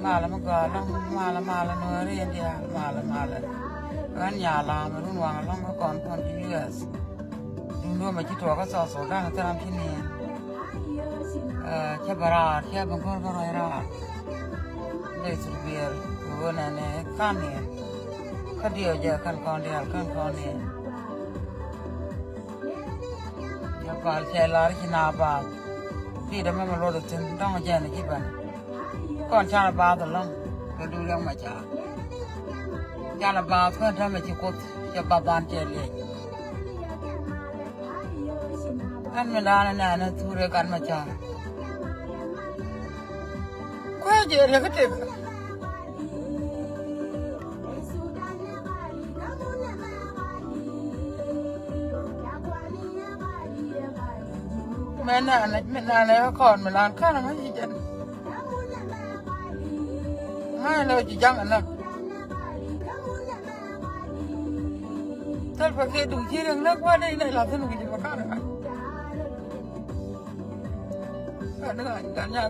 mala magala mala no dia mala kan ya la ma run wa long ko kon US dun do ma ci to ka so da na tam ci ni ke bara ke ban ko ra dai su bier ko na ne kan ne ka dio ja kan kon ne ya kal che la ri na ba ti da ma lo do tin dong ja ne ki ban kon cha ba da long ko du yang ma cha ya la ba ko ta ma ci ko ya ba ban che le kan me la na tu re kan ma cha ko je re ka te mena kon melan kan ma ji jan ha lo ji jang na tal pa ke du ji reng na kwa dai la thanu ji ma ka na kan nya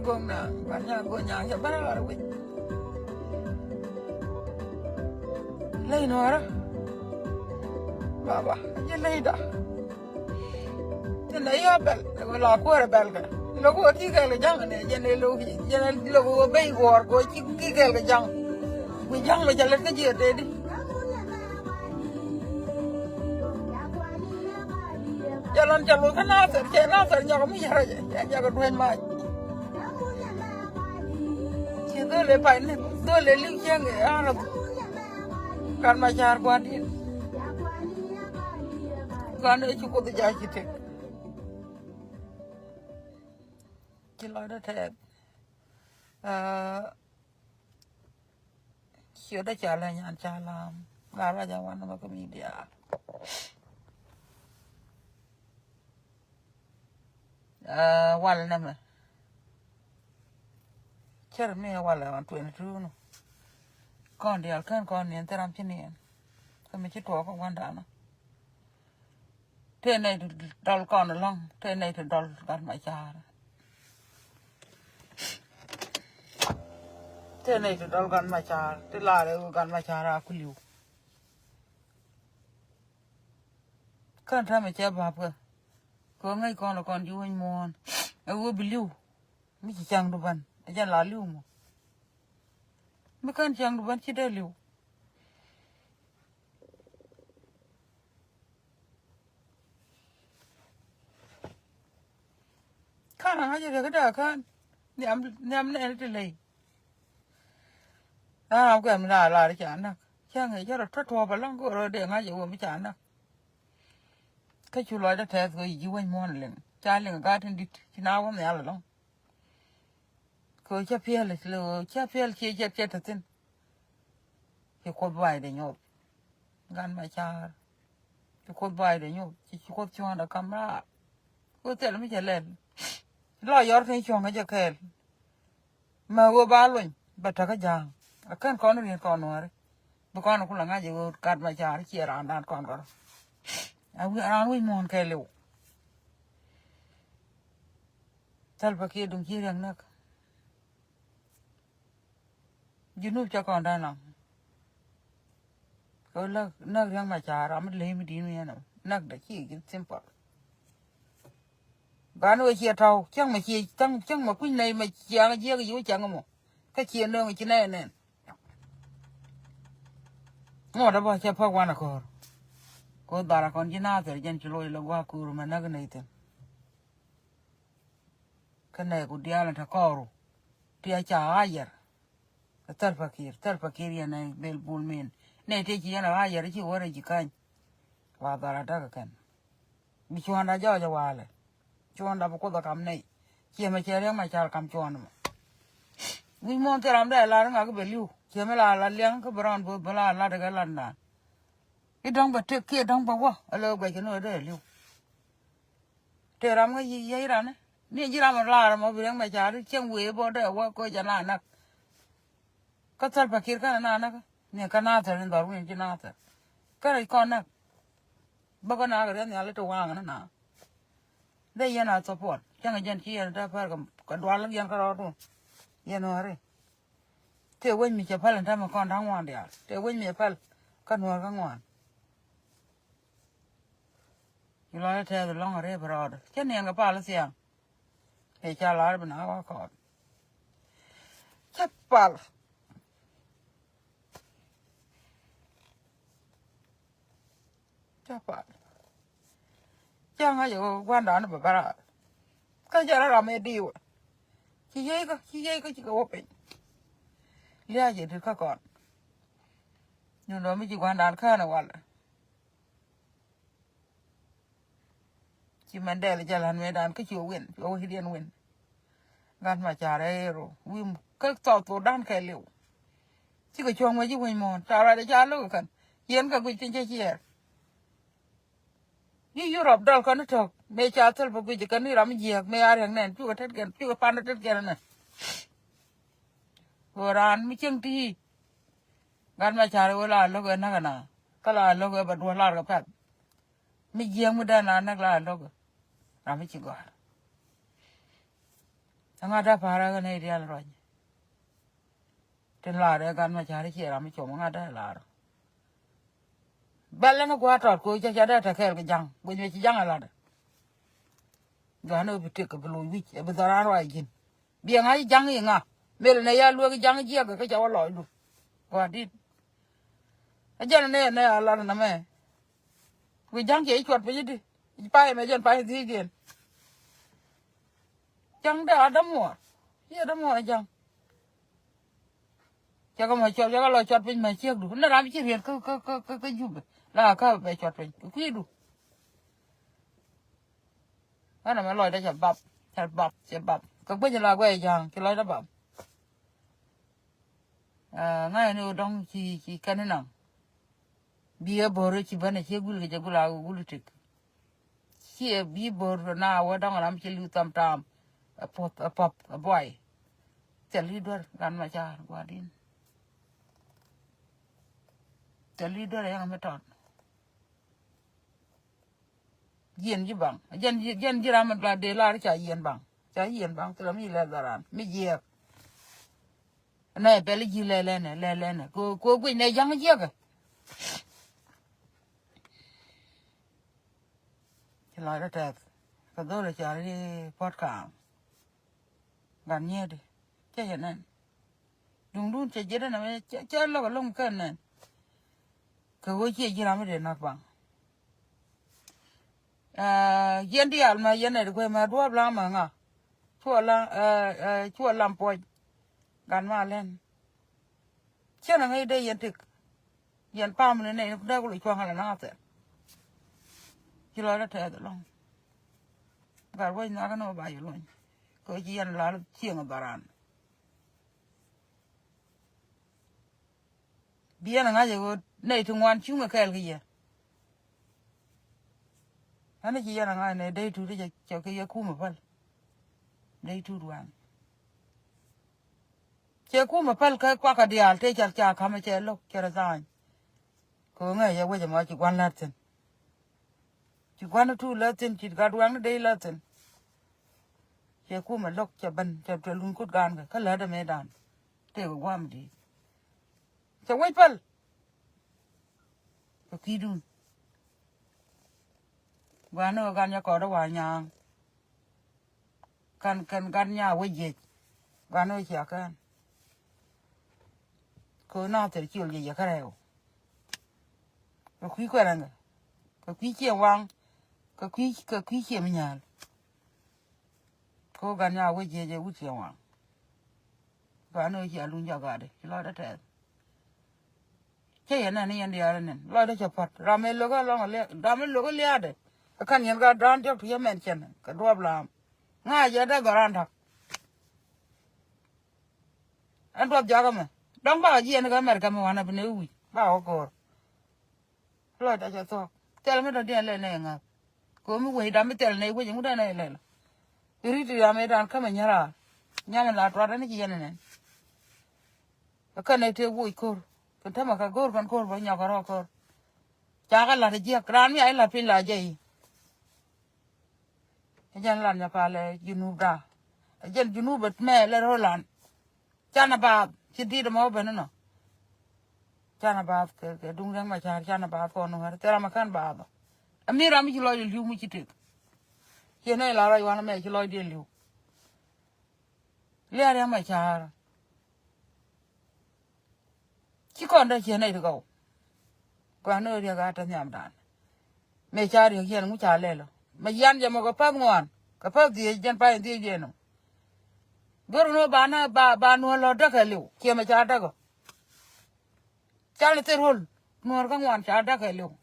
go nya ya ba ra wi lei no ra baba ya lei da na ya bel la ko ra bel ka lo ko ki ka le jang ne je ne lo ko be gor ko ki ka le jang mi jang me jale ka je te di jalan jalu ka na ser nya ko mi ya ko duen ma ki do le pa ne do le li jang ara kan ma jar kwa din kan e ko de ja ki te chỉ nói đó thế chiều đã trả lại nhà trả làm gà ra nhà quan nó có mình đi quan này mà chắc là mấy quan là quan tuổi thứ nó con đi ăn con niên tới làm chín niên cái mấy chiếc tổ con quan đã nó thế này thì đòn con ở long thế này thì đòn con mãi cha thế này thì đau gan mà cha thế là đấy gan mà cha ra cứ liu con tham mà cha bạp cơ có ngay con là con chú anh mòn ở bị liu mới chỉ chẳng được bạn cha là liu mà mới con chẳng được bạn chỉ để liu con là cái gì cái đó con nhắm này cái này à cái mình là chán nè chán người cho là thất thoa vào lăng rồi để ngay giờ mới chán nè cái chú nói đã thế rồi chú anh muốn liền cha liền cái thằng đi chỉ nào cũng nhà là lắm cứ chấp phía là chấp thật tin chỉ có vài để nhộp gan mà cha chỉ có vài để nhộp chỉ có cho nó cầm ra cứ thế là mới chạy lên lo giọt thì cho ngay cho kẹt mà vô ba luôn bắt thằng cái giang kan kon rin kon wari bu kon ku la nga je kat ma jaar ci ran dan kon ko a wi mon ke lew tal ba ke dum ci rang nak jinu cha kon dan ko la nak rang ma jaar am le mi di mi na nak da ci simple ban we ci taw chang ma ci chang ma kuin nei ma ci ang je ga yu chang mo ka ci no ci ne ngồi đó bao che phao quan là có bà là con chỉ na thì dân chỉ lôi là qua cù mà nó cái này thì cái này của dia là thằng cò dia chả ai giờ tar fakir này bel bul men này thì chỉ là ai giờ chỉ qua đây chỉ canh và bà là đó cái canh bị chuan đã cho vào lại chuan đã có cầm này chỉ mà chơi mà chơi cầm chuan mà mình muốn thì làm đây là nó cái bel liu chỉ mà là liang cái brown bờ là cái lần nào cái đông bật kia đông bao quá alo bây cái nơi đây liu thế làm cái gì vậy đó nè chỉ làm mà bị đang mà trả đi chẳng quê bao đây qua coi cho nó nè cái thằng bạc kia cái nào nè nè cái nào thì nó bảo cái nào thì cái này con nè bao cái nào cái này là tôi hoàng nó nè đây giờ nào support chẳng cái dân kia đã phải cái đoàn lắm dân cái đó luôn dân nó đấy te wen mi che pal nda ma kon dang wan dia te wen mi pal ka nuer ka ngwan you lo te the long re broad chen ne ga pa la siang e cha la bna wa ko chapal chapal chang a yo quan đó nó bà ra cái giờ nó làm gì điều chỉ dây cái chỉ có ốp lia gì thì các con nhưng đó mới chỉ quan đó khá là quan chỉ mình để là giờ làm mấy đàn cái chiều win chiều hiền win gan mà trả đây rồi win cái tàu tàu đan cái liệu chỉ có chuông mấy chỉ win mòn trả lại để trả luôn cần yên cái quỷ trên chơi chơi đi Europe đó con nó thuộc mấy cha thôi phải quỷ chỉ cần đi làm gì mấy ai hàng này chú cái thết kiện chú cái pan thết kiện này rồi ăn mấy chương ti gan mà trả rồi là lúc ấy nó cái là lúc ấy bắt đầu là cái phát mấy giang mới đàn ăn là lúc làm mấy chuyện gọi thằng ada para cái này đi ăn rồi trên là đấy gan mà trả đấy chỉ làm mấy chỗ mà ada là bella nó qua trọt cô cha đã ta khéo cái răng bây giờ chỉ răng là gan nó bị tiệt cái lôi vít bây giờ ăn rồi gì biếng ấy răng gì ngà mẹ này ya luôn cái răng gì cái cháu lòi luôn qua đi ở trên này này là nó mẹ cái răng chỉ chuột bây giờ đi phải mẹ chân phải gì kìa răng đã đâm mùa răng cha có mà chuột cái lòi chuột bên mà chiếc đủ nó làm cái chuyện cái giúp là cái về chuột bên cái đủ cái này mà lòi đã chả bập cái bây giờ là quay răng cái lòi đã bập ngay nữa đông chỉ cái này nè bia bò rồi chỉ vẫn là chỉ gul cái gul trịch chỉ bia bò rồi nào ở đông làm chỉ lưu tam tam pop boy chỉ lưu đó gan mà cha qua đi chỉ lưu đó là mấy tròn yên chứ bằng yên chứ làm là để là chả yên bằng từ làm gì là ra mấy gì này bé lấy gì lên này cô quỳ này giăng gì cái nói ra đẹp cái đó là chả đi phát cảm gần như đi chứ hiện nay đúng chỉ đó là chứ nó có lông cân này cái vui chơi gì làm để nạp bằng yên đi mà yên này quay mà đua làm mà ngà chua làm bồi gần mà lên chứ là ngay đây yên thực yên palm này này đây có lấy choang là nó thế chỉ nói ra thế đó luôn gar quay nó cái nó bay luôn cái gì anh là chiang ở baran bia là ngay giờ này thùng ngoan chúng mà kêu cái gì anh ấy chỉ là ngay này đây thu đi cho cái cú mà phải đây thu đoan chơi cú mà phải cái qua cái dial thế chả khăm chơi lúc chơi ra có ngay giờ quay mà chỉ quan lát chân chỉ quan nó thu lát chân chỉ cả đoan nó đây lát chân chơi cú mà lúc chơi bần chơi luôn cút gan cái lát đam mê đàn thế có qua mà đi chơi quay phải cái gì đun quan nó gan nhà có đâu vào nhà gan nhà quay gì quan nó chả can cô nào thì chịu gì cái này cái quý quen rồi cái quý chia vang cái quý chia mình nhà cô gan nhà quay gì út chia vang quan nó chả luôn chả cả đấy lo đã thế cái này này anh đi ăn này lo đã chập phát ramel loga lo ramel loga liệt đấy kan yan ga dan jo pye men chen ka do blam nga ya da garan thak an do ja ga me dong ba ji en ga mer ka me wana bne wi ba ko lo da ja to tel me do den le ne nga ko mi we da me tel ne we jing da ne le ri ti ya me dan ka me nyara nya me la to da ne ji yen ne ka ne te wi ko kan ta ma ka gor kan ko ba nya ka ro ko cha ga la ji kran mi ai la pin la je jan lan ya pale junub da jan junub bet me le rolan chana ba Chiti the mob no. Chana bath ke dung rang ma char chana bath on her tera makan baba. Amira mi loy you mu chiti. Ye na la ra wana me loy de lu. Le ara ma char. Chi kon da che na to go. Kwa no ria ga ta nyam dan. Me char yo yen mu cha le lo. Ma yan ja mo ko pa ngwan. Ka pa di jen pa di je no. Guru no ba no lo da ka lu. Ke ma char da go. Chal te rol. No ga ngwan char da ka lu.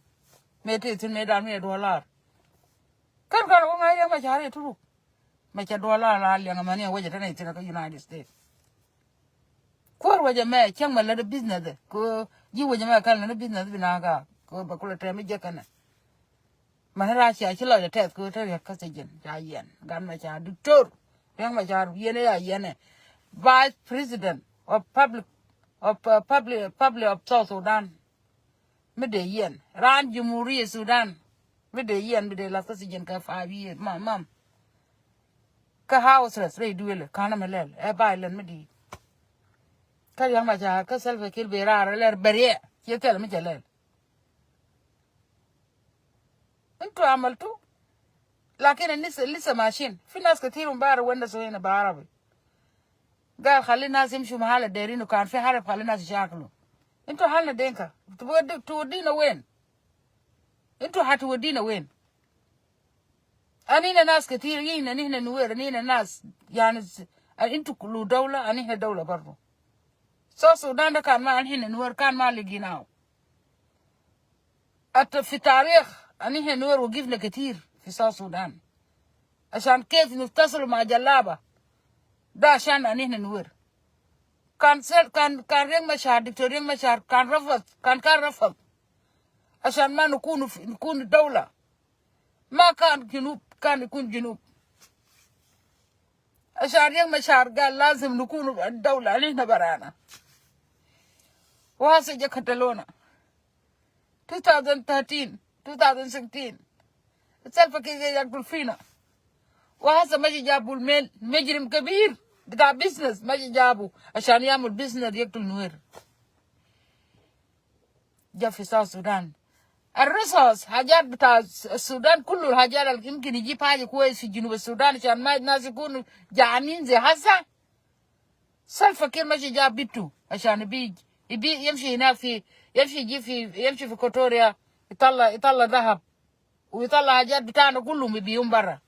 Me te tin me dan me $. Kan ko ngai ya ma char e tu. Ma cha $. La le ngama ne waje ta ne tin ka United States. Ko waje me chang ma le business ko ji waje me kan le business bina ga ko ba ko te me je kana. Ma ra chi lo de te ko te ka se jen ja yen gan ma cha doctor yang ma cha yene ya yene vice president of public of South Sudan me de yen ran Jamhuriya Sudan me de yen me de la ka se jen ka 5 years mam ka houseless re duele kana melel e bailen me di ka yang ma cha ka self kill be ra le bere ye tel me jalel انتوا عملتوا لكن الناس لسه ماشيين في ناس كتير مبارا ونسوا هنا بعربي قال خلي الناس يمشوا محل دايرين وكان في حرب خلي الناس يشاكلوا انتوا حالنا دينكا تودينا وين انتوا هتودينا وين انينا ناس كتير ينا نحن نوير انينا ناس يعني انتوا كلوا دولة انينا دولة برضو السودان ده كان ما نحن نوير كان ما لقيناه في تاريخ انينا نوير وقفنا كتير في السودان عشان كيف نتصل مع جلابة ده عشان انينا نوير كان رينج مشهر دكتور رينج مشهر كان رفض عشان ما نكون دولة ما كان جنوب كان يكون جنوب عشان رينج مشهر قال لازم نكون الدولة علينا برانا وهسه جا كتالونا 2013 2016 السالفة كده ياكل فينا وهسه ماشي جابوا الميل مجرم كبير بتاع بيزنس ماشي جابوا عشان يعمل بيزنس يقتل نوير جا في ساوث السودان الرصاص حاجات بتاع السودان كله الحاجات اللي يمكن يجيب حاجة كويس في جنوب السودان عشان ما الناس يكونوا جعانين زي هسه سالفة كده ماشي جاب بيتو عشان يبي يمشي هناك يمشي في كوتوريا يطلع ذهب ويطلع حاجات بتاعنا كلهم يبيهم برا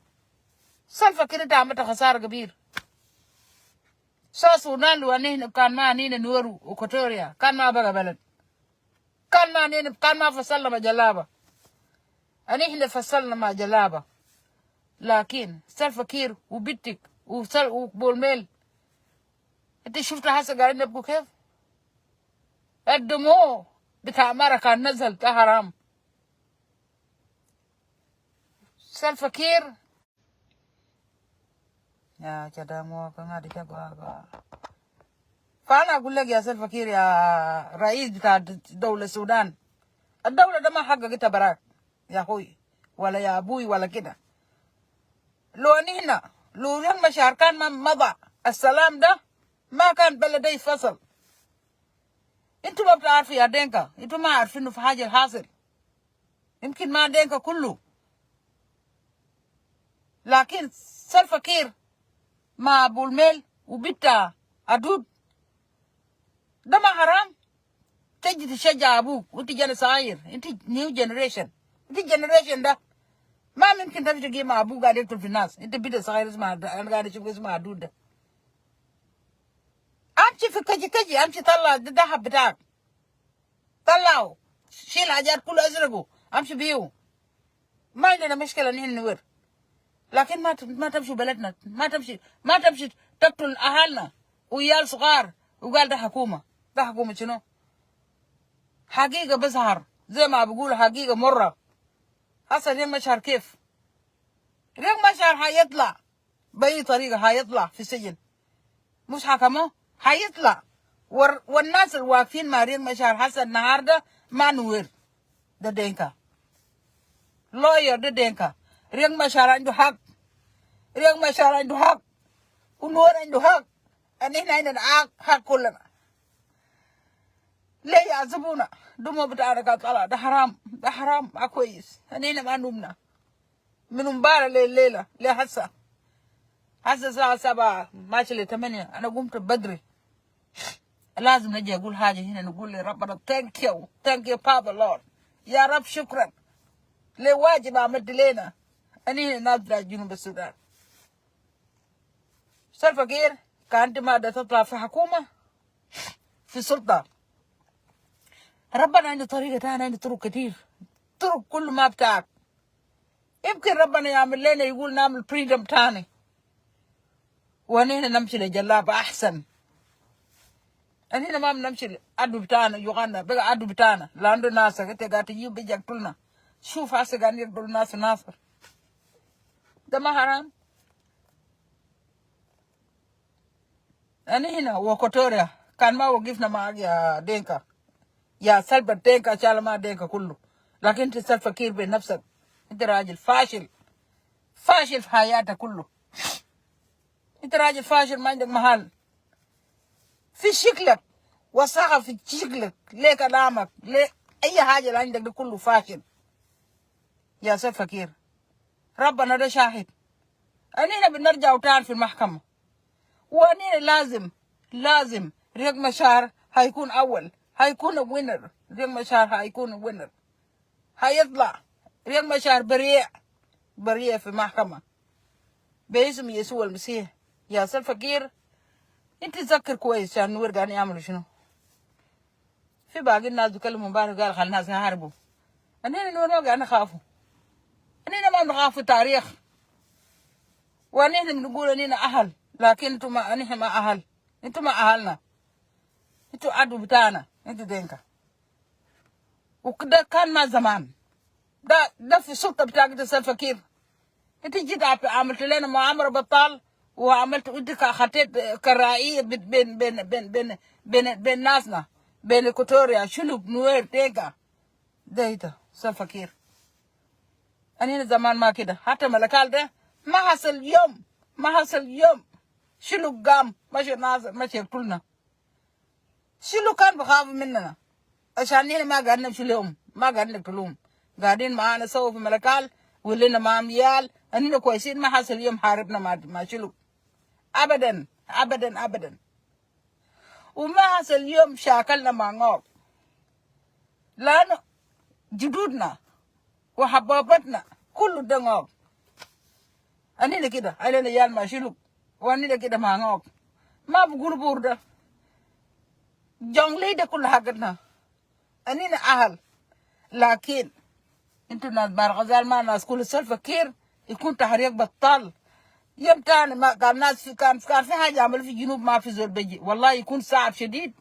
سالفة كده تعمل خسارة كبير ساوث السودان لو أنه كان ما نين نورو وكوتوريا كان ما بقى بلد كان ما فصلنا مع جلابة أنه فصلنا مع جلابة لكن سالفة كير وبيتك وبولميل انت شفت هسه قاعدين نبقوا كيف الدموع بتاع مرة كان نزل كهرام سالفة كير يا جدامو كان هذا كبا فأنا أقول لك يا سالفة كير يا رئيس بتاع دولة السودان الدولة ده ما حقك براك يا أخوي ولا يا أبوي ولا كده لو نحن لو رغم مشاعر كان ما مضى السلام ده ما كان بلده يفصل انتوا ما بتعرفوا يا دينكا انتوا ما عارفين في حاجة الحاصل يمكن ما دينكا كله لكن سالفة كير مع أبو الميل وبيتا أدود ده ما حرام تجي تشجع أبوك وانت جانا صغير انت نيو جنريشن انت جنريشن ده ما ممكن تمشي تجي مع أبوك قاعد يقتل في الناس انت بيتا صغير اسمع انا قاعد اشوف اسمع أدود ده امشي في كجي امشي طلع الذهب بتاعك طلعوا شيل حاجات كله ازرقوا امشي بيو ما عندنا مشكله نحن نور لكن ما تمشي بلدنا ما تمشي تقتل اهلنا ويال صغار وقال ده حكومه شنو حقيقه بظهر زي ما بقول حقيقه مره هسه ريم مشهر كيف ريم مشهر هيطلع باي طريقه هيطلع في السجن مش حكمه هيطلع والناس الواقفين مع ريم مشهر هسه النهارده ما نوير ده دينكا لوير ده دينكا ريم مشهر عنده حق ونور عنده حق ان احنا عندنا حق كلنا ليه يعذبونا؟ دموع بتاعنا قاعد طالع، ده حرام، ده حرام، ما كويس. هنينا ما نمنا من امبارح لليلة لهسه. هسه الساعة 7 ماشي ل8. أنا قمت بدري. لازم نجي أقول حاجة هنا، نقول لربنا thank you, thank you Father Lord. يا رب شكرا لواجب عملت لنا. أنا ناس بتاع جنوب السودان. سالفة كير كان مادة تطلع في حكومة في سلطة. ربنا عنده طريقة تانية، عنده طرق كتير، طرق كل ما بتاعك. يمكن ربنا يعمل لنا، يقول نعمل فريدم تاني ونحن نمشي لجلاب أحسن. أننا ما بنمشي عدو بتاعنا يوغانا بقى عدو بتاعنا لاندو ناصر انت قاعد تجيب بيجي يقتلنا. شوف هسه قاعد يقتل الناس في ناصر، ده ما حرام؟ أنا هنا وكوتوريا كان ما وقفنا معك يا دينكا، يا سلبة دينكا شال ما دينكا كله، لكن انت سلفة كير بنفسك. انت راجل فاشل، فاشل في حياتك كله. انت راجل فاشل، ما عندك محل في شكلك، وسخة في شكلك، ليه كلامك، ليه اي حاجة اللي عندك ده كله فاشل يا سلفة كير. ربنا ده شاهد. أنينا بنرجع وتعال في المحكمة، وأنينا لازم ريق مشار هيكون أول، هيكون وينر. ريق مشار هيكون وينر، هيطلع ريق مشار بريء في محكمة باسم يسوع المسيح. يا سلفة كير انت تذكر كويس عشان نور قاعدين يعملوا شنو. في باقي الناس بيكلموا مبارك قال خل الناس يحاربوا. أنينا نور ما قاعدين نخافوا، أنينا ما بنخاف تاريخ، ونحن بنقول اننا اهل، لكن انتم ما، نحن ما اهل، انتم ما اهلنا، انتم عدو بتاعنا، انتوا دينكا. وكده كان ما زمان، ده في السلطه بتاعك انت سلفا كير. انت جيت عملت لنا مؤامره بطال، وعملت انت خطيت كرائيه بين ناسنا، بين اكوتوريا شلوك نوير دينكا. ده انت سلفا كير. أنا زمان ما كده، حتى ملكال ده ما حصل يوم، ما حصل يوم شلو قام ماشي ناصر ماشي يقتلنا. شلو كان بخاف مننا عشان هنا ما قاعدين نمشي لهم، ما قاعدين نقتلهم، قاعدين معانا سوا في ملكال ولنا مع ميال. أننا كويسين، ما حصل يوم حاربنا ما شلو أبدا أبدا أبدا. وما حصل يوم شاكلنا مع نور، لأنه جدودنا وحبابتنا كله ده نور. أنينا كده علينا يال ما شلو، وأنينا كده مع نور، ما بقول بورده جونغلي ده كل حاجتنا. أنينا أهل، لكن انتوا ناس بارغزال ما ناس كل سلفة كير يكون تحريك بطال. يوم تاني ما كان ناس كان في حاجة عملوا في الجنوب ما في زول بيجي، والله يكون صعب شديد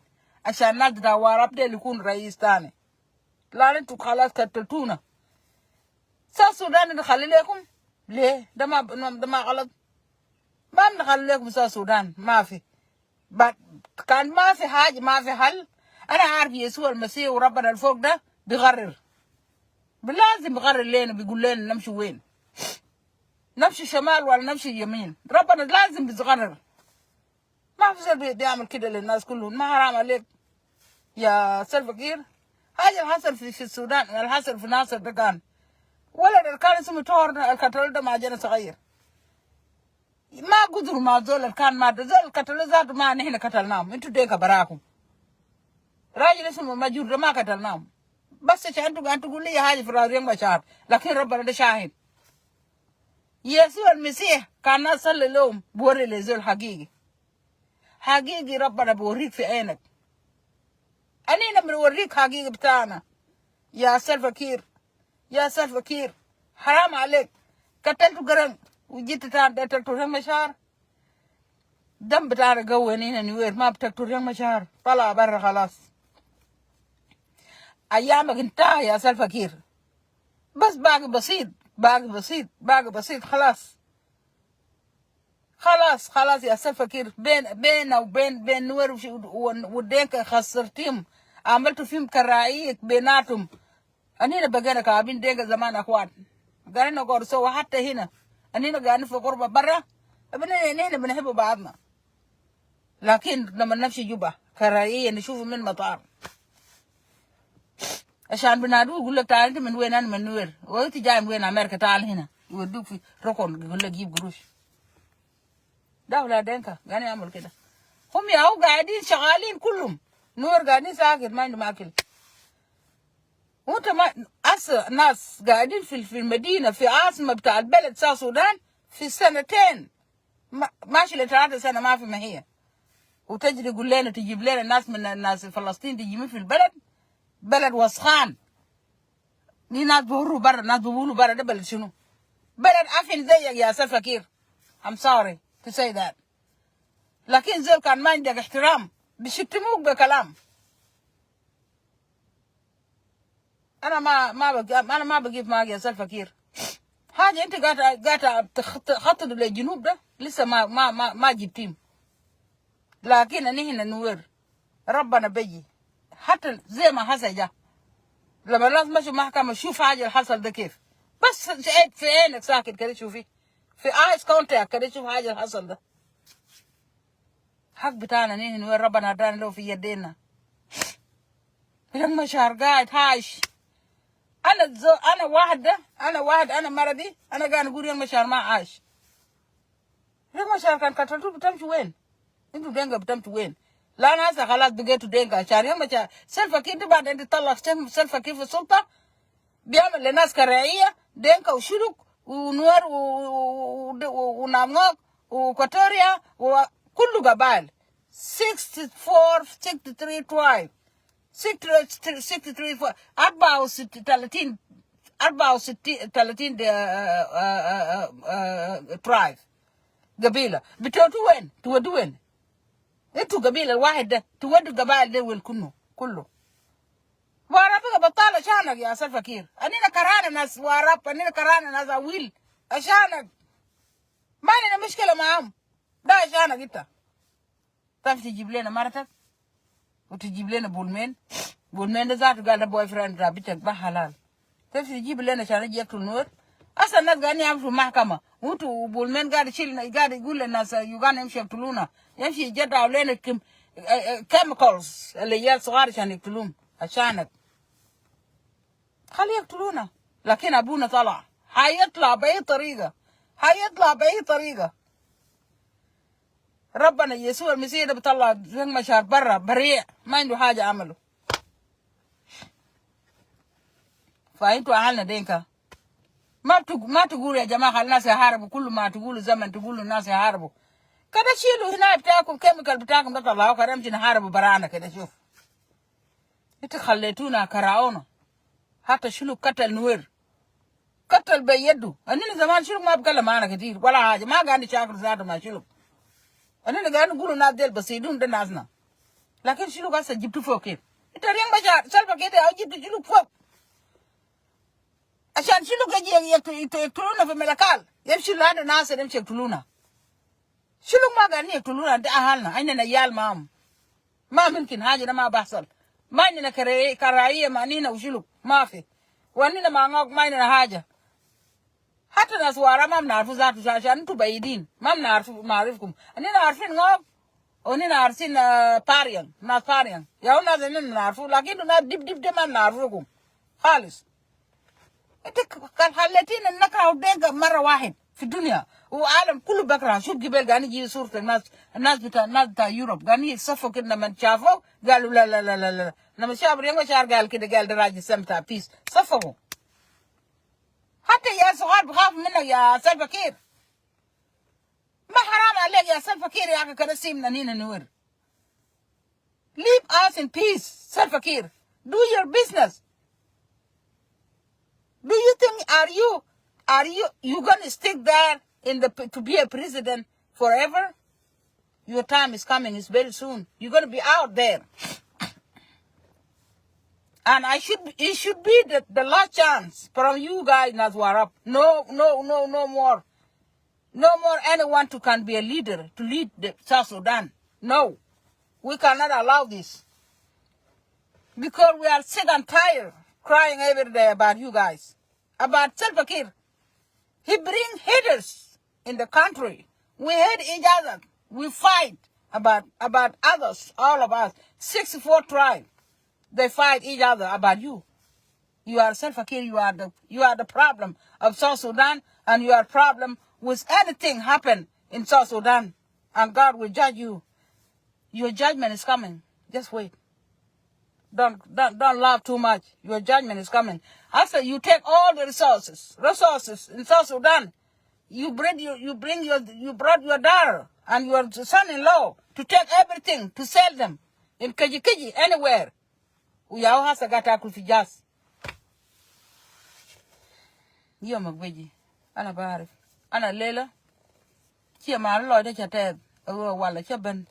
عشان الناس بتاع واراب ده يكون رئيس تاني. لا انتوا خلاص قتلتونا. سا السودان نخلي لكم ليه؟ ده ما غلط. ما بنخلي لكم سا السودان، ما في كان ما في حاجة، ما في حل. أنا عارف يسوع المسيح وربنا الفوق ده بيغرر، لازم بيغرر لنا، بيقول لنا نمشي وين، نمشي شمال ولا نمشي يمين. ربنا لازم بيغرر. ما في زول بيعمل كده للناس كلهم. ما حرام عليك يا سلفا كير؟ حاجة اللي حصل في السودان، اللي حصل في ناصر ده كان ولد اللي كان اسمه تور القتل ده مع جنة صغير. ما قدروا مع زول اللي كان مات، زول القتل ذاته ما نحن قتلناهم، انتوا ديكا براكم. راجل اسمه مجور ده ما قتلناهم، بس عشان انتوا تقول لي حاجه في راسي مشاعر، لكن ربنا ده شاهد. يسوع المسيح كان ناس صلي لهم بوري لزول حقيقي، حقيقي ربنا بوريك في عينك. أنينا بنوريك حقيقي بتاعنا يا سلفا كير. يا سلفا كير حرام عليك، قتلتوا قرن وجيت تقتلوا مشاعر. دم بتاعنا قوي هنا نوير، ما بتقتلوا مشاعر، طلع برا خلاص. أيامك انتهى يا سلفا كير، بس باقي بسيط، باقي بسيط، باقي بسيط. خلاص خلاص خلاص يا سلفا كير. بيننا بين نور ودينك خسرتيهم، عملتوا فيهم كراعيك بيناتهم. أنينا بقينا كابين دينك زمان أخوان، قاعدين نقول سوا. حتى هنا أنينا قاعدين في غربة برا، نحن بنحب بعضنا، لكن لما نمشي جوبا كراعية نشوف من مطار عشان بنادو يقول لك تعال انت من وين؟ انا من نوير. وانت جاي من وين؟ امريكا. تعال هنا يودوك في ركن يقول لك جيب قروش. دولة دينكا قاعدين يعملوا كده. هم ياهو قاعدين شغالين كلهم. نور قاعدين ساكت ما عندهم اكل. وانت ما ناس قاعدين في المدينه في عاصمه بتاع البلد ساوث السودان في سنتين ماشي ل3 سنة ما في ما هي. وتجري يقول لنا تجيب لنا ناس من الناس فلسطين تجيبين في البلد. بلد وسخان. دي ناس بيهروا برا ناس بيقولوا برا. ده بلد شنو؟ بلد عفن زيك يا سلفا كير. I'm sorry to say that. لكن زول كان ما عندك احترام بيشتموك بكلام. انا ما بجيب معك يا سلفا كير. حاجه انت قاعد تخطط للجنوب ده لسه ما جبتيم. لكن انا هنا نوير ربنا بيجي حتى زي ما حصل جا لما الناس مشوا محكمه. شوف حاجه اللي حصل ده كيف. بس في عينك ساكت كده شوفي. في ايس كونتاكت كده شوف حاجه اللي حصل ده. حق بتاعنا نحن نوير ربنا هدانا له في يدينا. لما شهر قاعد هايش. انا واحد انا مرضي. انا قاعد اقول يوم مشهر ما عاش. يوم مشهر كان قتلتوه بتمشي وين؟ انتوا دينجا بتمشي وين؟ لا ناس خلاص بقيتوا دينجا عشان يوم مشهر سلفا كير بعد انت تطلع سلفا كير في السلطه بيعمل لناس كراعيه دينجا وشلوك ونور وناموك وكوتوريا وكله قبائل 63 tribe 63 34 tribe قبيله. بتودوا وين؟ تودوا وين؟ انتوا قبيله الواحد ده تودوا القبائل ده وين كله. واراب بطال عشانك يا سلفا كير. اننا كرهنا ناس واراب. اننا كرهنا ناس اويل عشانك. ما لنا مشكله معاهم. ده عشانك انت. تعرف تجيب لنا مرتك وتجيب لنا بولمين ده ذاته قال ده بوي فريند رابطك ما حلال. تعرف تجيب لنا عشان يجي يقتل نور. اصلا الناس قاعدين يعملوا في المحكمه وانتوا بولمين قاعد يقول للناس يوغانا يمشي يقتلونا. يمشي يجدعوا لنا كيميكالز اللي هي صغار عشان يقتلوهم عشانك. خليه يقتلونا. لكن ابونا طلع هيطلع باي طريقه. ربنا يسوع المسيح ده بيطلع زين مشهر برا بريء ما عنده حاجه عمله. فانتوا اهلنا دينكا ما تقولوا يا جماعه خلي الناس يحاربوا. كل ما تقولوا زمن تقولوا الناس يحاربوا كده. شيلوا هنا بتاعكم كيميكال بتاعكم ده طلعوا كده نمشي نحاربوا برانا كده. شوف انتوا خليتونا كراعونا. حتى شلوك قتل نوير قتل بيده. اننا زمان شلوك ما بكلم معنا كتير ولا حاجه. ما قاعد نشاكل ذاته مع شلوك. اننا قاعد نقولوا الناس ديل بسيطون ده ناسنا. لكن شلوك هسه جبتوا فوق كيف؟ انت ريان بشار سلفا كده او جبتوا شلوك فوق عشان شلوك يجي يقتلونا في ملكال. يمشي لهذا الناس يمشي يقتلونا. شلوك ما قاعدين يقتلونا. ده اهلنا عندنا عيال معهم. ما ممكن حاجه ده ما بحصل. ما عندنا كراعيه معنينا وشلوك ما في. واننا ما نعرف ما عندنا حاجه. حتى ناس وارا ما بنعرفوا ذاته عشان انتوا بعيدين ما بنعرفكم. اننا عارفين نعرف واننا عارفين باريان ناس باريان يا ناس اننا نعرفوا. لكن ناس دب ما بنعرفكم خالص. انت كان خليتينا نكره دينك مره واحد في الدنيا وعالم كله بكره. شوف قبل قاعدين يجي صورة الناس بتاع يوروب قاعدين يتصفوا كده. لما شافوا قالوا لا لا لا لا لا. لما شافوا رينغ شعر قال كده قال ده راجل سمتها بيس صفقوا. حتى يا صغار بخافوا منك يا سلفا كير. ما حرام عليك يا سلفا كير يا اخي كده سيبنا نينا نور. Leave us in peace سلفا كير. Do your business. Do you think you gonna stick there to be a president forever? Your time is coming. It's very soon. You're gonna be out there. And it should be the last chance from you guys, Nazwarab. No more. No more anyone can be a leader, to lead the South Sudan. No. We cannot allow this. Because we are sick and tired crying every day about you guys. About Salva Kiir. He brings haters in the country. We hate each other. We fight about others, all of us. 64 tribes. They fight each other about you. You are self-care. You are the problem of South Sudan, and you are problem with anything happen in South Sudan, and God will judge you. Your judgment is coming. Just wait. Don't laugh too much. Your judgment is coming. After you take all the resources in South Sudan, you brought your daughter and your son-in-law to take everything to sell them in Kajikiji anywhere. We all have to get a kufijas. You magweji. Ana barif. Ana lela. Chia ma lo de chate. Wala chaben.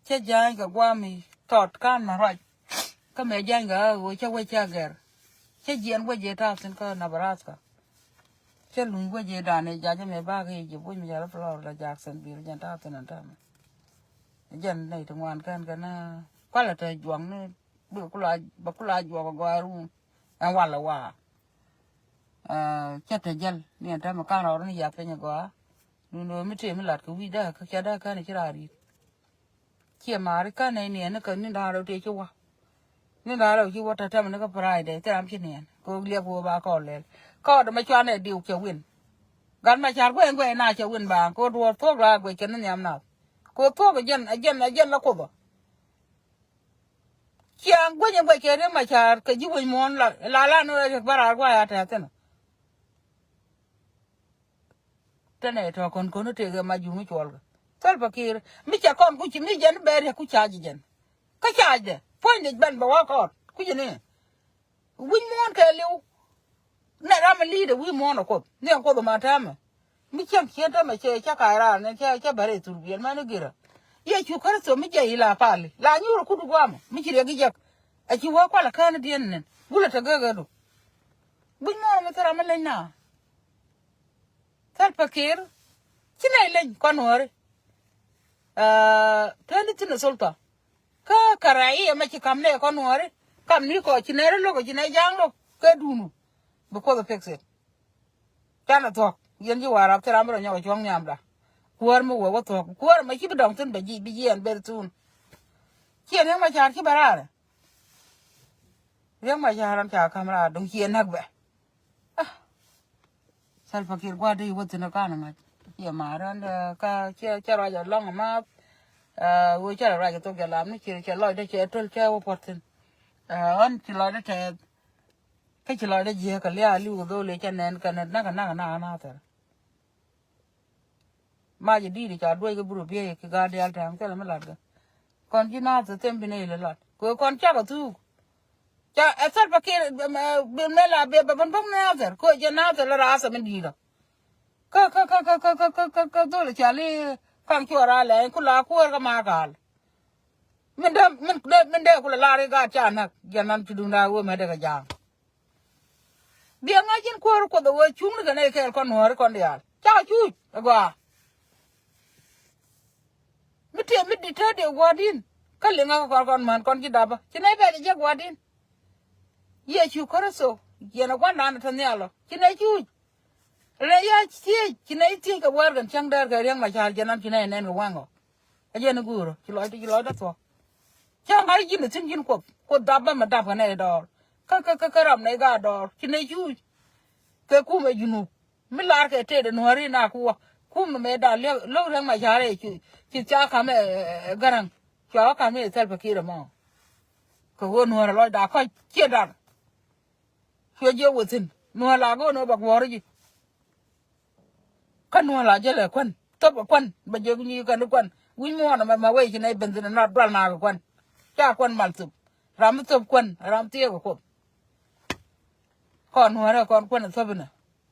Che jang ga gwami tot kan na right. Ka me jang ga wo cha we cha ger. Che jien we je ta sin ka Nebraska. Che lu we je da ne ja me ba ge je bu mi ja Florida Jacksonville jan ta tin an ta. Jan nei to wan kan kana kwala ta juang ne bu kula juwa ga ru an wala wa. Chata jal ni ta ma kan ro ni ya pe nya go. No mi te mi lat ko wi da ka cha da ka ni chirari. Chia mari ka nei ne na ka ni da ro te chuwa. Ni da ro chi wa ta ta na ka Friday te am chi ne. Ko lia ko ba ko le. Ko da ma chwa ne diu che win. Gan ma char gwen gwen na che win ba ko do to ra gwe chen ni am na. Ko to ga jen la ko ba. Chia gwen gwen ke re ma char ka ji win mon la no re ba ra gwa ya ta te na. Te ne to kon ko no te ga ma ju mi chwal ga. Sal pakir mi cha kon ku chi mi jen ber ku cha ji jen. Ka cha de. Point it ban ba wa ko. Ku ji ne. Win mon ka liu. Na ra ma leader wi mon ko. Ne ko do ma ta ma. Mi chem ta ma che cha ka ra ne cha bare tur bi ma ne gira. Ye chu kar so mi je ila pali. La nyu ku du gwa ma. Mi chi re gi jak. A chi wa kwa la ka ne dien ne. Gula ta ga ga do. Win mon ma tra ma le na. Sal pakir. Chi ne len kon hore. Tani tina sulta ka karai ma ci kam ne ko nore kam ni ko ci ne lo ko ci ne jang lo ka dunu bu ko the fix it kana to yen ji wara tara mro nya ko jong nyam da kuwar mo wo to kuwar ma ci bi dong tun be ji bi yen ber tun ci ne ma jar ci barare yen ma jaran ta kamera dong ci nak be sal fakir gwa de wo tina kana ma ci ma ran ka ci ra ja long ma we cha ra to ga lam ni chi lo de che tul cha wo potin on chi lo de che cái chi lo de je ka le ali do le cha nen ka na ta ma ji di cha do ga buru be ke ga de al ta ka ma la ga kon ji na ta tem bi ne le la ko kon cha ga tu cha asal pa ke be me la be ban ban na ta ko je na ta la ra sa men di la ka do le cha le kan ki ora le ku la ku ga ma gal min de ku la re ga cha na ya nan tu na wo me de ga jang bi nga jin ko do wo chung ga ne ke kon hor kon ya cha chu ga mi di te de wadin ka le nga ko kon man kon ki da ba ti ne be je wadin ye chu ko so ye na kwa na ta ne alo ti ne chu re ya chi ne ti ka war gan chang dar ga yang ma cha janan ti ne ne wango a je na guro ti lo da to cha ngai ji ne tin jin ko da ba ma da ba ne do ka ram ne ga do ti ne chu ke ku me junu mi lar ke te de no ri na ku me da lo rang ma cha re chi cha ka me garang cha ka me sel pa ki mo ko wo no lo da ko chi da ke je wo tin no la go no ba wo ri kan no la je le kwan to ba kwan ba je ni kan kwan wi mo na ma we ne ben tin na dal na kwan cha kwan mal tu ram tu kwan ram tie ko kon no ra kon kwan so bina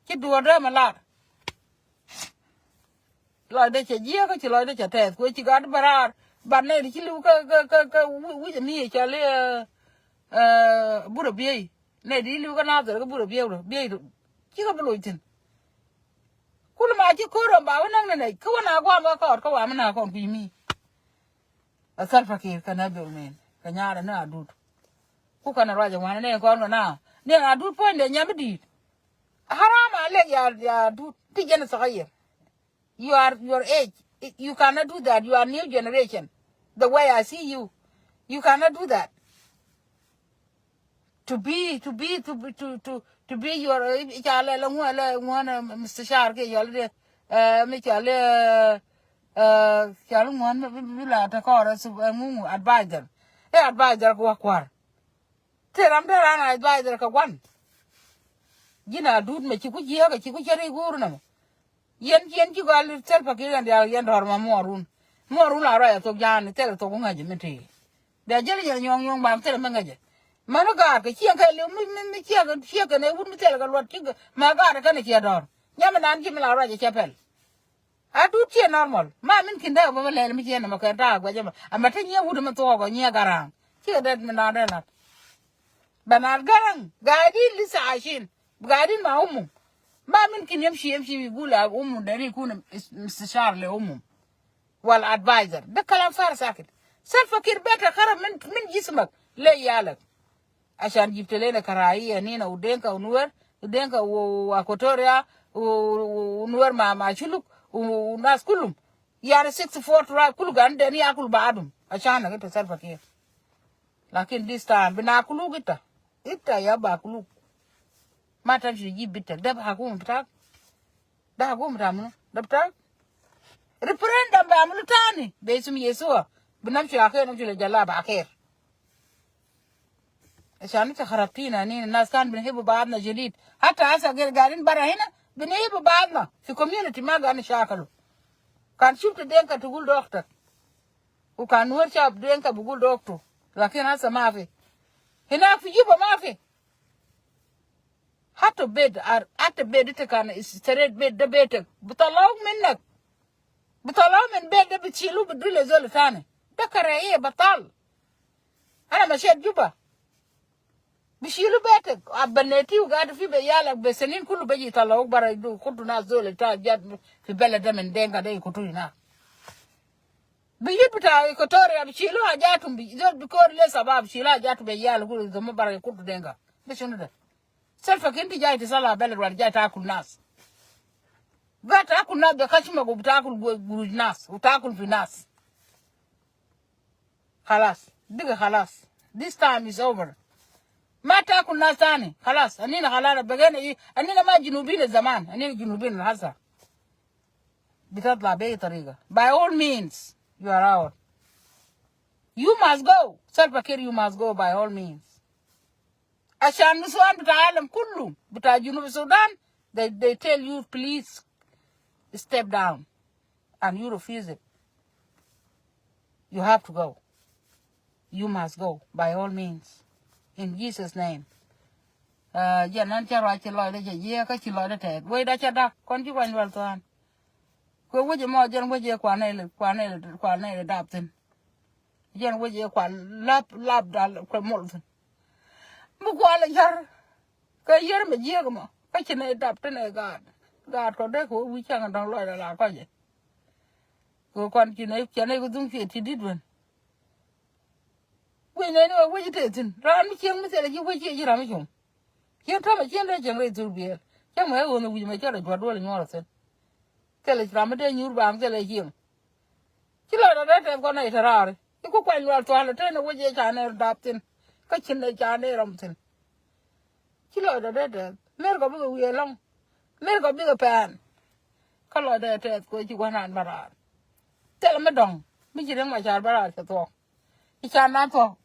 ki du da ma la lo de che je ko chi lo de che te ko chi ga barar ban ne chi lu ka wi ni cha le bu ro bi ne di lu ka na da bu ro bi chi ka bu lo tin kul ma ji ko ro ba wannan ne ko na gwa ma ko wa mana ko bi mi asal fakir kana be men kanya da na dut ku kana raja wana ne ko na ne na dut po ne nyam di harama le ya dut ti jena sagayir your age you cannot do that. You are new generation. The way I see you cannot do that. to be your chale la ngwana Mr. Shar ke yole me chale chale ngwan la ta ko su mu advisor advisor ko kwar te ram de ran advisor ka kwan gina dud me chi ku je ga chi ku cheri guru na yen chi gal sel pa ke yen dor ma morun la ra to jan te to ngaje meti da jeli nyong ba te mengaje mano gar ke chiang kai lu mi chiang ne wun mi tel ga lot chi ma gar ka ne chi dor nyama nan chi mi la ra je chapel a du chi normal ma min kin da ba le mi chi na ma ka ta gwa je ma ama te nya wud ma to go nya garang chi da mi na da na banar garang gadi lisa ashin gadi ma umu ma min kin yamshi bigula umu da ni kun mustashar le umu wal advisor da kalam far sakit sal fakir beta kharam min jismak le yalak عشان جبت لنا كراهية هنا ودينكا ونور ودينكا وأكوتوريا ونور ما شلوك والناس كلهم يعني 64 تراب كله عندنا يأكل بعضهم عشان نقدر تصرف كيف لكن this time بناكلوا إتا يا باكلوا ما تمشي تجيب بيتك ده حكومة بتاعك ده حكومة بتاعنا ده بتاعك ريفرندم بعملوا تاني باسم يسوع بنمشي آخر نمشي لجلاب آخر عشان انت خربتينا هنا الناس كان بنحب بعضنا جديد حتى هسه قاعدين برا هنا بنحب بعضنا في كوميونتي ما قاعدين نشاكلوا كان شفت دينكا تقول دكتور وكان نور شاب دينكا بقول دكتور لكن هسه ما في هناك في جيبه ما في حتى بيت انت كان استريت بيت ده بيتك بطلعوك منك بطلعوه من بيت ده بتشيلوه بدري زول ثاني ده كراهيه بطال انا مشيت جوبا بيشيلوا بيتك بنيتي وقاعد في بيالك بسنين كله بيجي يطلعوك برا يدو كنتوا ناس زول جات في بلد ده من دينكا ده كنتوا هناك بيجي بتاع كوتوريا بيشيلوا حاجاتهم زول بيكور ليه سباب بيشيلوا حاجاتهم بيالك كله زمان برا كنتوا دينكا ده شنو ده سلفك انت جاي تصلى بلد ولا جاي تاكل ناس قاعد تاكل ناس بكشمك وبتاكل جروج ناس وتاكل في ناس خلاص دقة خلاص this time is over ما تاكل ناس ثاني خلاص انينا خلاص بقينا انينا ما جنوبيين الزمان انينا جنوبيين هسه بتطلع باي طريقه by all means you are out you must go Salva Kiir you must go by all means عشان نسوان بتاع العالم كله بتاع جنوب السودان they tell you please step down and you refuse it you have to go you must go by all means in Jesus name giờ nan cha ra chi loi de ye ka chi loi de te we da cha da kon chi wan wal tan ko we je mo jen we je kwa nei le dap tin jen we je kwa lap dal ko mol tin bu kwa le yar ka yer me je ko mo ka chi nei dap tin e ga ko de ko wi cha ngan dong loi la ko je ko kon chi nei ko dung fi ti dit wen we nei no we je te tin ran mi chen mi se le ji we je ra mi chum Chen tama chen le chen re turbiel. Chen mo ho no wi me chere dwa do le nyoro sen. Tele frama de nyur bam tele him. Kilo da de ko na itarare. Iku kwa nyal to ala tene woje cha ne daptin. Ka chin le cha ne ramtin. Kilo da de mer ko bu wi long. Mer ko bi ko pan. Kalo da te ko ji wanan bara. Tele me dong. Mi ji ma cha bara ta to. I cha na to.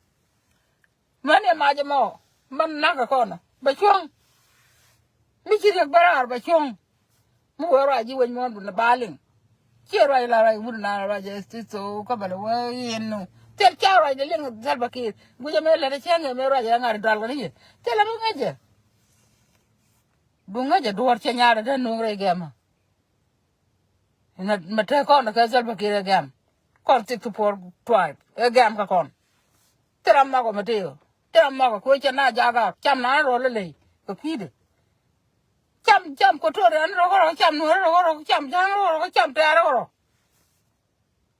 Mane ma je mo. Man na ka kona. Ba chong mi chi rek barar ba chong mu wara ji wen mon na balin chi ra la ra mu na ra je so ka ba wa yenu tel cha ra de len Salva Kiir bu je me le chenge me ra je ngar dal ni tel mu ngaje bu ngaje duwar che nyaara de no re gema na mate ko na ka Salva Kiir gem kon tik to por tribe e gem ka kon teram ma ko mateo Tell me, go to na jaga, cham na rolle, go feed. Cham, go to the roll, cham, no, cham, cham, terror.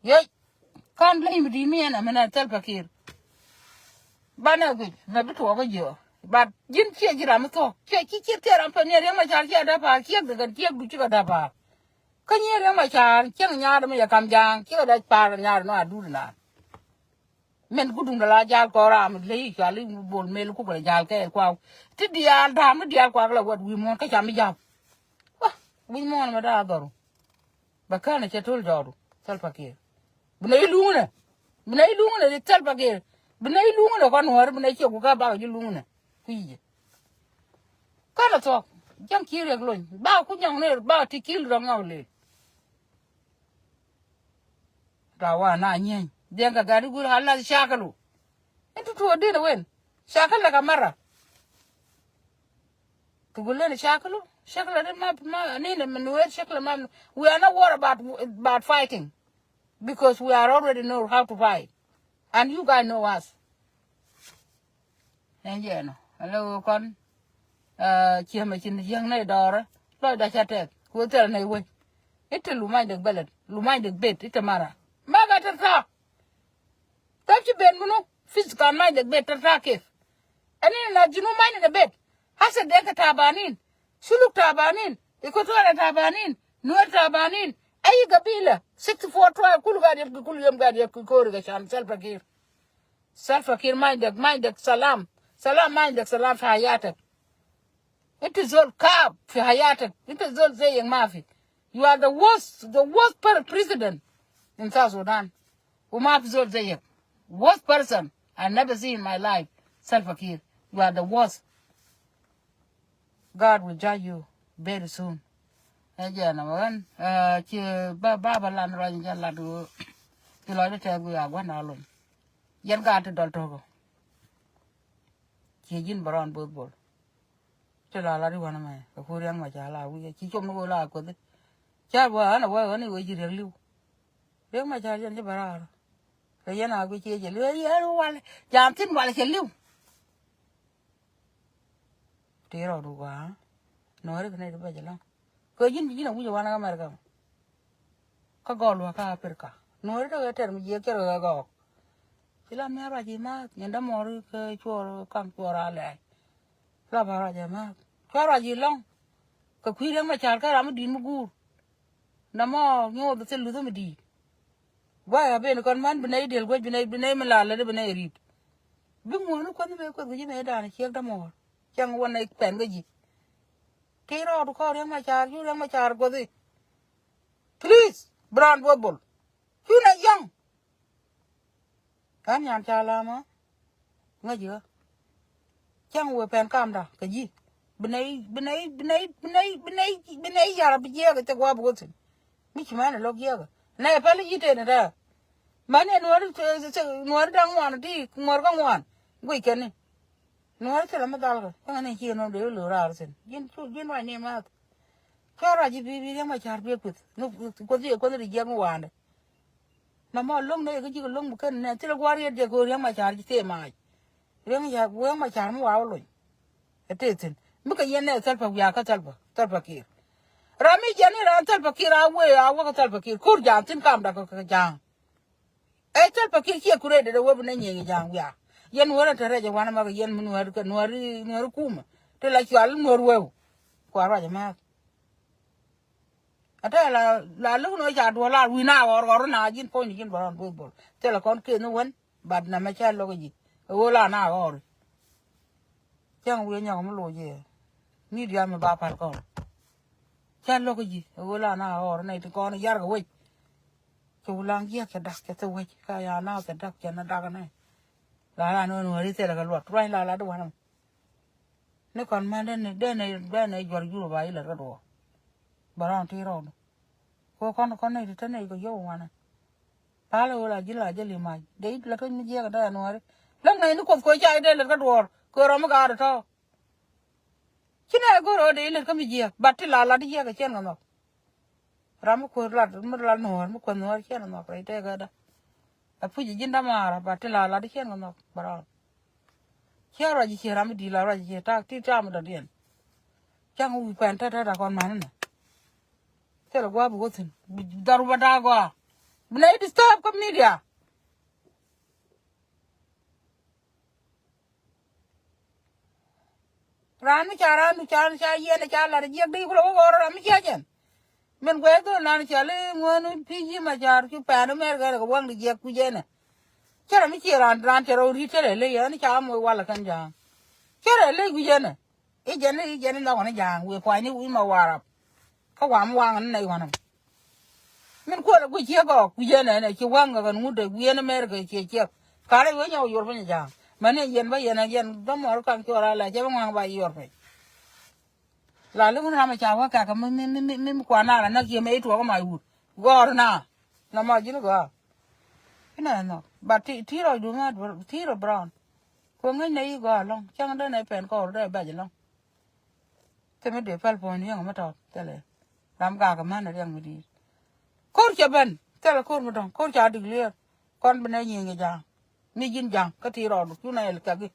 Yet, can't blame me and I'm in Salva Kiir. Banner good, never to over you. But Jim Chiramato, check it, tear up and near my child, kill the dear Buchiga Dapa. Can you hear my child, killing yard me a come down, kill that part and yard, no, I do not. men gudung la jal ko ram le chali bol mel ku la jal ke kwa ti dial dam dial kwa la wat wi mon ka cham jam wa wi mon ma da doru ba kana che tol doru sal fakir bunai lungna de sal fakir bunai lungna kon hor bunai che ku ka ba ju lungna kuije kana to jam kire glon ba ku nyang ne ba ti kil ro ngawle rawa na nyen denga gari gur hala shakalu entu to de wen shakala kamara tugulene shakalu shakala de ma nene menuet shakala ma we are not worried about fighting because we are already know how to fight and you guys know us and yeah no hello con chia mà chín giang này đỏ đó rồi đã chặt của tờ này quên ít lumai được bελet lumai được bet ít mara mà cái thằng tập chỉ bên muốn physical mai được bet thằng kif anh ấy là chỉ lumai được bet hasa đeka tabanin suluk tabanin ikotora tabanin nuer tabanin ay gabila 64 tribe kulu yam gadi kuru ga shan self-fakir minded salam minded salam fi hayatak it is all kab fi hayatak it is all saying mafi you are the worst president in South Sudan umaf zol zayek worst person I never see in my life self-fakir you are the worst. God will judge you very soon. Aja na wan chi ba lan ro nya la du ti lo de te gu ya wa na lo yan ga te dol to go chi jin baron bo bol te la ri wa na mai ko riang ma cha la wi chi chom no la ko de cha wa na wa ni we ji re liu riang ma cha jan je bara ke yan a gu chi je le ya ro wa jam tin wa le che liu te ro du wa no re ne de ba jala ko jin jin wu wa na America ka go lo ka Africa no re de ter mi je ke ro go sila me ra ji ma nyanda mo ru ke chuo kam chuo ra le la ba ra ja ma ka ra ji long ka kwi re ma char ka ra ma din mu gu na mo nyo de se lu de mi di wa ya be no kon man bne del go bne ma la le bne ri bi mo no kon be ko ji me da na che da mo chang won ai pen ga ji ke ro du ko re ma char go di please brand bubble you not young kan yan cha la ma nga ji chang wo pen kam da ka ji bne ya ra bi je ga te gwa bu tin mi chi ma na lo ge ga na pa li ji te na da ma ne no dang wan ti ngor ga wan gui ken ni no te la ma dal ga ne ji no de lo ra sin jin wa ne ma ka ra ji bi ma char bi ku no ko ji ko ri je mo wan mà long này cái gì cái long một cái này thì là qua đi để cô riêng mà chả chỉ mà riêng mà chả mà vào rồi cái thế mức cái này self fakir cái self fakir rami jani ran self fakir awe cái self fakir kur jam tin kam da cái jang ấy self fakir kia kure để wo bune nyi jang ya yen wora tere je wana ma yen mun war ka nuar kuma te la chwal nuar wo kwa ra ma ata la lu no cha do la wi na or na jin po ni jin baron bol te la kon ke no wen bad na ma cha lo ji o la na or chang wi nya mo lo je ni dia me ba par ko cha lo ji o la na or nei te kon yar ga we chu lang ye ka dak ke te we ka ya na ka dak ke na dak na la no ri te la ga lo trai la do na ne kon ma de ne jor ju ba ila ga do baron ti ro ko con này thì thế này có dấu mà nè phá là chỉ là li mai đấy là cái gì cái đó nó lần này nó còn coi chạy đây là cái đồ cơ rồi mà gà được thôi chứ này cơ rồi đấy là cái gì bắt thì là đi cái chuyện nó ram ko la nó mà còn nó chuyện nó phải thế cái đó à phụ gì đam mà bắt thì là đi chuyện nó bảo kia rồi gì ram đi là rồi gì ta ti ta mà điện chẳng có quen ta con mà nè thế là quá bực tin daru bata quá này đi stop cái media ran cha ye cha la ji đi ko ko ram cha chen men ko to na cha le ngon pi ji ma jar ki pa no mer ga ko wang di je ku je ne Chera mi chera ran chero ri tere le ya ni cha mo wala kan jang. Chera le gu jene. E jene na wana jang we kwa ni wi ma wara. Ka wa mo wang na wana. Min ko la gu che go gu jene ne chi wang ga nu de gu ne mer ga che. Ka le we nya yor fa ni jang. Mane yen ba yen do mo kan chora la che wang ba yor fa. La lu na ma cha wa ka mi kwa na na ki me to ko ma wu. Gor na ma jinu go. No. But tiro do not tiro brown. Ko ngai nei go long. Chang da nei pen ko re ba long. Te me de pel pon yang ma to tele. Ram ga man riang mi di. Kor cha ben. Tele kor mo dong. Kor cha declare. Kon ben nei ngi ja. Mi jin jang ka tiro du ku nei ka gi.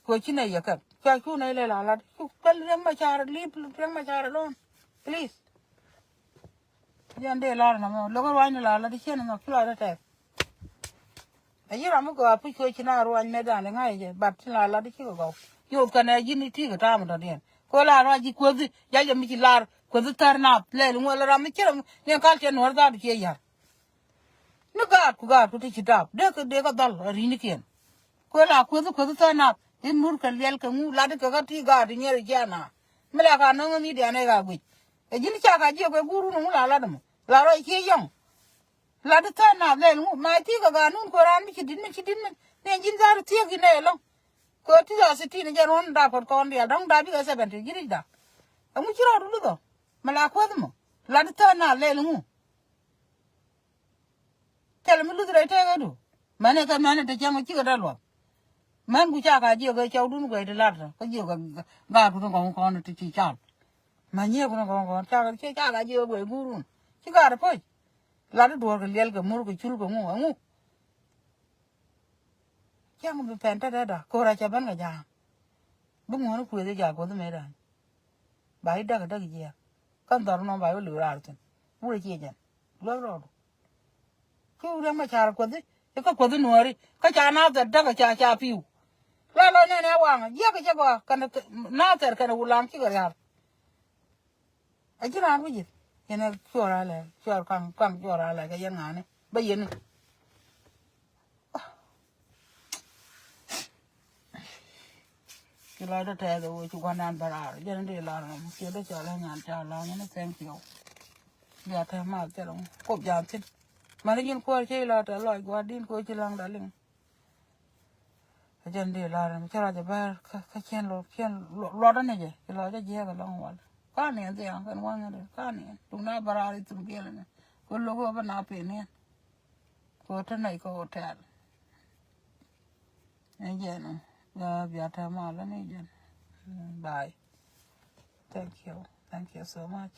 Ko chi nei ya ka. Cha ku nei le la. Ku pel riang ma cha li riang ma cha lon. Please. Yan de la na mo. Lo ko wa ni la di chen no klo da te. Ayi ramu ko apu ko china ro an medan ngai je bat la di ko yo kana yini ti ko ta mo den ko la ro ji ko zi ya mi lar ko zi tar na le ngo la ram chi ne ka chen war da ke ya no ga ku ti ta de ko dal ri ni ken ko la ko zi tar na in mur ka lel ka ngu la de ka ti ga di nyere jana me la ka no mi de ne ga gwi e jini cha ka je ko guru no la mo la ro ke yong la de ta na le ngu ma ti ga nun ko ran mi chidin ne jin za ru ti gi ne lo ko ti za se ti ne jaron da ko kon dia dong da bi ga 70 giri da ngu chi ro lu do ma la ko mo la de ta na le ngu tel mi lu de te ga du ma ne ka ma ne de jang chi ga da lo man gu cha ga je ga chau dun ga de la da ko je ga du ko ko ne ti chi cha ma nye ko cha ga je ga guru chi ga da po la de do ga lel ga mur ga chul ga ngu chang be pen ta da ko ra cha ban ga ja bu ngo ku de ja ko de me da bai da ga ji kan dor no bai lu ra tin bu ri je lo ku ra ma cha ko de ko de no ri ka cha na da ga cha piu la lo ne wa ye ga ba kan na ter kan ulam ki ga ya a ji na bu ji ene chora le chor kan chora le ga yan ngane ba yen ki la da te do chu kan an bara je ne la no ki da cha la nyan cha la ne thank you ya ta ma te lo ko ja tin ma ne yin ko che la ta lo gwa din ko chi lang da ling jen de la ne cha da ba ka chen lo da ne je ki la da je ga long wal ka ne de an kan wa ne ka ne tu na bara ri tu ge ne ko lo go ba na pe ne ko ta nai ko hotel ne je no ya ta ma la ne je bye thank you so much